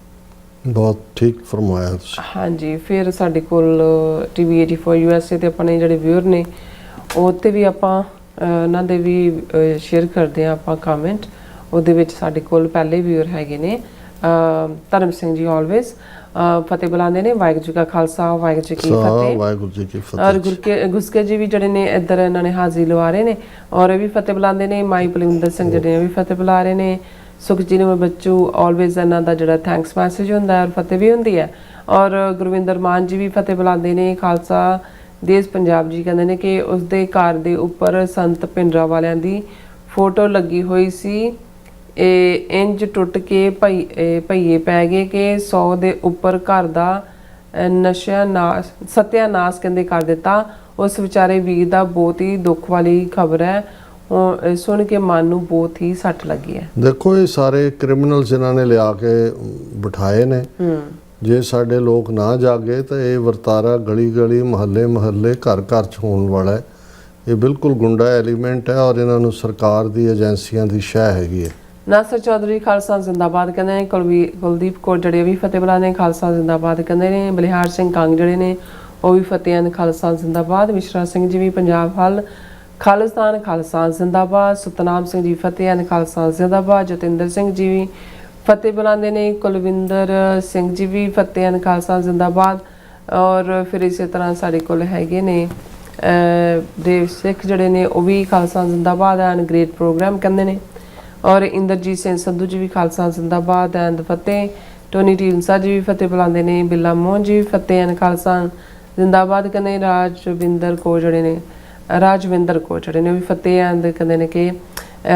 Speaker 1: ਬਹੁਤ ਠੀਕ ਫਰਮਾਇਆ ਤੁਸੀਂ।
Speaker 3: ਹਾਂਜੀ। ਫਿਰ ਸਾਡੇ ਕੋਲ TV 84 USA ਤੇ ਆਪਣੇ ਜਿਹੜੇ ਵਿਊਅਰ ਨੇ ਉਹ 'ਤੇ ਵੀ ਆਪਾਂ ਉਹਨਾਂ ਦੇ ਵੀ ਸ਼ੇਅਰ ਕਰਦੇ ਹਾਂ ਆਪਾਂ ਕਮੈਂਟ। ਉਹਦੇ ਵਿੱਚ ਸਾਡੇ ਕੋਲ ਪਹਿਲੇ ਵਿਊਅਰ ਹੈਗੇ ਨੇ ਧਰਮ ਸਿੰਘ ਜੀ, ਆਲਵੇਜ਼ ਫਤਿਹ ਬੁਲਾਉਂਦੇ ਨੇ, ਵਾਹਿਗੁਰੂ ਜੀ ਕਾ ਖਾਲਸਾ ਵਾਹਿਗੁਰੂ ਜੀ ਕੀ ਫਤਿਹ।
Speaker 1: ਵਾਹਿਗੁਰੂ ਜੀ ਕੀ ਫਤਿਹ।
Speaker 3: ਔਰ ਗੁਸਕੇ ਜੀ ਵੀ ਜਿਹੜੇ ਨੇ ਇੱਧਰ ਇਹਨਾਂ ਨੇ ਹਾਜ਼ਰੀ ਲਵਾ ਰਹੇ ਨੇ, ਔਰ ਇਹ ਵੀ ਫਤਿਹ ਬੁਲਾਉਂਦੇ ਨੇ। ਮਾਈ ਬਲਵਿੰਦਰ ਸਿੰਘ ਜਿਹੜੇ ਨੇ ਵੀ ਫਤਿਹ ਬੁਲਾ ਰਹੇ ਨੇ। ਸੁਖਜੀਤ ਬੱਚੂ ਆਲਵੇਜ਼ ਇਹਨਾਂ ਦਾ ਜਿਹੜਾ ਥੈਂਕਸ ਮੈਸੇਜ ਹੁੰਦਾ ਔਰ ਫਤਿਹ ਵੀ ਹੁੰਦੀ ਹੈ। ਔਰ ਗੁਰਵਿੰਦਰ ਮਾਨ ਜੀ ਵੀ ਫਤਿਹ ਬੁਲਾਉਂਦੇ ਨੇ। ਖਾਲਸਾ ਦੇਸ਼ ਪੰਜਾਬ ਜੀ ਕਹਿੰਦੇ ਨੇ ਕਿ ਉਸ ਦੇ ਘਰ ਦੇ ਉੱਪਰ ਸੰਤ ਭਿੰਡਰਾਂ ਵਾਲਿਆਂ ਦੀ ਫੋਟੋ ਲੱਗੀ ਹੋਈ ਸੀ। ਇਹ ਇੰਜ ਟੁੱਟ ਕੇ ਭਈਏ ਪੈ ਗਏ ਕਿ 100 ਦੇ ਉੱਪਰ ਘਰ ਦਾ ਸਤਿਆਨਾਸ਼ ਕਹਿੰਦੇ ਕਰ ਦਿੱਤਾ। ਉਸ ਵਿਚਾਰੇ ਵੀਰ ਦਾ ਬਹੁਤ ਹੀ ਦੁੱਖ ਵਾਲੀ ਖਬਰ ਹੈ। ਉਹ ਸੁਣ ਕੇ ਮਨ ਨੂੰ ਬਹੁਤ ਹੀ ਸੱਟ ਲੱਗੀ ਹੈ।
Speaker 1: ਦੇਖੋ ਇਹ ਸਾਰੇ ਕ੍ਰਿਮੀਨਲਸ ਇਹਨਾਂ ਨੇ ਲਿਆ ਕੇ ਬਿਠਾਏ ਨੇ। ਜੇ ਸਾਡੇ ਲੋਕ ਨਾ ਜਾਗੇ ਤਾਂ ਇਹ ਵਰਤਾਰਾ ਗਲੀ ਗਲੀ ਮੁਹੱਲੇ ਮੁਹੱਲੇ ਘਰ ਘਰ 'ਚ ਹੋਣ ਵਾਲਾ ਹੈ। ਇਹ ਬਿਲਕੁਲ ਗੁੰਡਾ ਐਲੀਮੈਂਟ ਹੈ ਔਰ ਇਹਨਾਂ ਨੂੰ ਸਰਕਾਰ ਦੀ ਏਜੰਸੀਆਂ ਦੀ ਸ਼ਹਿ ਹੈਗੀ ਹੈ।
Speaker 3: ਨਾਸਰ ਚੌਧਰੀ ਖਾਲਸਾ ਜ਼ਿੰਦਾਬਾਦ ਕਹਿੰਦੇ ਨੇ। ਕੁਲਦੀਪ ਕੌਰ ਜਿਹੜੇ ਵੀ ਫਤਿਹ ਬੁਲਾ ਨੇ ਖਾਲਸਾ ਜ਼ਿੰਦਾਬਾਦ ਕਹਿੰਦੇ ਨੇ। ਬਲਿਹਾਰ ਸਿੰਘ ਕੰਗ ਜਿਹੜੇ ਨੇ ਉਹ ਵੀ ਫਤਿਹ ਹਨ ਖਾਲਸਾ ਜ਼ਿੰਦਾਬਾਦ। ਮਿਸ਼ਰਾ ਸਿੰਘ ਜੀ ਵੀ ਪੰਜਾਬ ਹੱਲ ਖਾਲਿਸਤਾਨ ਖਾਲਸਾ ਜ਼ਿੰਦਾਬਾਦ। ਸਤਨਾਮ ਸਿੰਘ ਜੀ ਫਤਿਹ ਹਨ ਖਾਲਸਾ ਜ਼ਿੰਦਾਬਾਦ। ਜਤਿੰਦਰ ਸਿੰਘ ਜੀ ਵੀ ਫਤਿਹ ਬੁਲਾਉਂਦੇ ਨੇ। ਕੁਲਵਿੰਦਰ ਸਿੰਘ ਜੀ ਵੀ ਫਤਿਹ ਹਨ ਖਾਲਸਾ ਜ਼ਿੰਦਾਬਾਦ। ਔਰ ਫਿਰ ਇਸੇ ਤਰ੍ਹਾਂ ਸਾਡੇ ਕੋਲ ਹੈਗੇ ਨੇ ਦੇਵ ਸਿੱਖ ਜਿਹੜੇ ਨੇ ਉਹ ਵੀ ਖਾਲਸਾ ਜ਼ਿੰਦਾਬਾਦ ਐਂਡ ਗ੍ਰੇਟ ਪ੍ਰੋਗਰਾਮ ਕਹਿੰਦੇ ਨੇ। ਔਰ ਇੰਦਰਜੀਤ ਸਿੰਘ ਸੰਧੂ ਜੀ ਵੀ ਖਾਲਸਾ ਜ਼ਿੰਦਾਬਾਦ ਐਂਡ ਫਤਿਹ। ਟੋਨੀ ਢੀਂਡਸਾ ਜੀ ਵੀ ਫਤਿਹ ਬੁਲਾਉਂਦੇ ਨੇ। ਬਿੱਲਾ ਮੋਹਨ ਜੀ ਵੀ ਫਤਿਹ ਐਂਡ ਖਾਲਸਾ ਜ਼ਿੰਦਾਬਾਦ ਕਹਿੰਦੇ। ਰਾਜਵਿੰਦਰ ਕੌਰ ਜਿਹੜੇ ਨੇ ਉਹ ਵੀ ਫਤਿਹ ਐਂਡ ਕਹਿੰਦੇ ਨੇ ਕਿ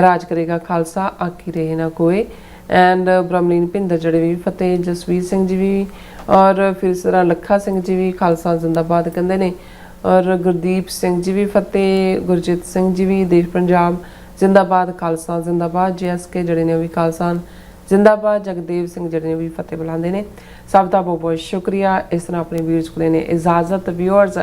Speaker 3: ਰਾਜ ਕਰੇਗਾ ਖਾਲਸਾ ਆਖੀ ਰਹੇ ਨਾ ਕੋਈ। ਐਂਡ ਬ੍ਰਹਮਲੀਨ ਭਿੰਦਰ ਜਿਹੜੇ ਵੀ ਫਤਿਹ। ਜਸਵੀਰ ਸਿੰਘ ਜੀ ਵੀ ਔਰ ਫਿਰ ਇਸ ਤਰ੍ਹਾਂ ਲੱਖਾ ਸਿੰਘ ਜੀ ਵੀ ਖਾਲਸਾ ਜ਼ਿੰਦਾਬਾਦ ਕਹਿੰਦੇ ਨੇ। ਔਰ ਗੁਰਦੀਪ ਸਿੰਘ ਜੀ ਵੀ ਫਤਿਹ। ਗੁਰਜੀਤ ਸਿੰਘ ਜੀ ਵੀ ਦੇਸ਼ ਪੰਜਾਬ ਜ਼ਿੰਦਾਬਾਦ ਖਾਲਸਾ ਜ਼ਿੰਦਾਬਾਦ। JSK ਜਿਹੜੇ ਨੇ ਉਹ ਵੀ ਖਾਲਸਾ ਜ਼ਿੰਦਾਬਾਦ। ਜਗਦੇਵ ਸਿੰਘ ਜਿਹੜੇ ਨੇ ਉਹ ਵੀ ਫਤਿਹ ਬੁਲਾਉਂਦੇ ਨੇ। ਸਭ ਦਾ ਬਹੁਤ ਬਹੁਤ ਸ਼ੁਕਰੀਆ। ਇਸ ਤਰ੍ਹਾਂ ਆਪਣੇ ਵੀਰਸ ਕੋਲ ਨੇ ਇਜਾਜ਼ਤ। ਵਿਊਅਰਸ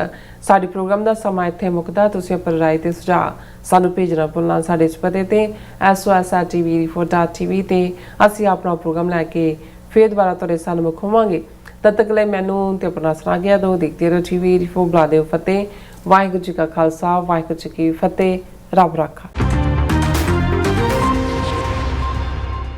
Speaker 3: ਸਾਡੇ ਪ੍ਰੋਗਰਾਮ ਦਾ ਸਮਾਂ ਇੱਥੇ ਮੁੱਕਦਾ। ਤੁਸੀਂ ਆਪਣੀ ਰਾਏ ਤੇ ਸੁਝਾਅ ਸਾਨੂੰ ਭੇਜਣਾ ਭੁੱਲਣਾ ਸਾਡੇ ਇਸ ਪਤੇ ਤੇ SOSRTV ਤੇ ਅਸੀਂ ਆਪਣਾ ਪ੍ਰੋਗਰਾਮ ਲੈ ਕੇ ਫਿਰ ਦੁਬਾਰਾ ਤੁਹਾਡੇ ਸਾਹਮਣੇ ਮੁੱਖ ਹੋਵਾਂਗੇ। ਤਦ ਤੱਕ ਲਈ ਮੈਨੂੰ ਤੇ ਆਪਣਾ ਸੁਣਾ ਗਿਆ ਦੋ ਦੇਖਦੇ ਰਹੋ TV 4 ਬੁਲਾ ਦਿਓ ਫਤਿਹ। ਵਾਹਿਗੁਰੂ ਜੀ ਕਾ ਖਾਲਸਾ ਵਾਹਿਗੁਰੂ ਜੀ ਕੀ ਫਤਿਹ। ਰੱਬ ਰਾਖਾ।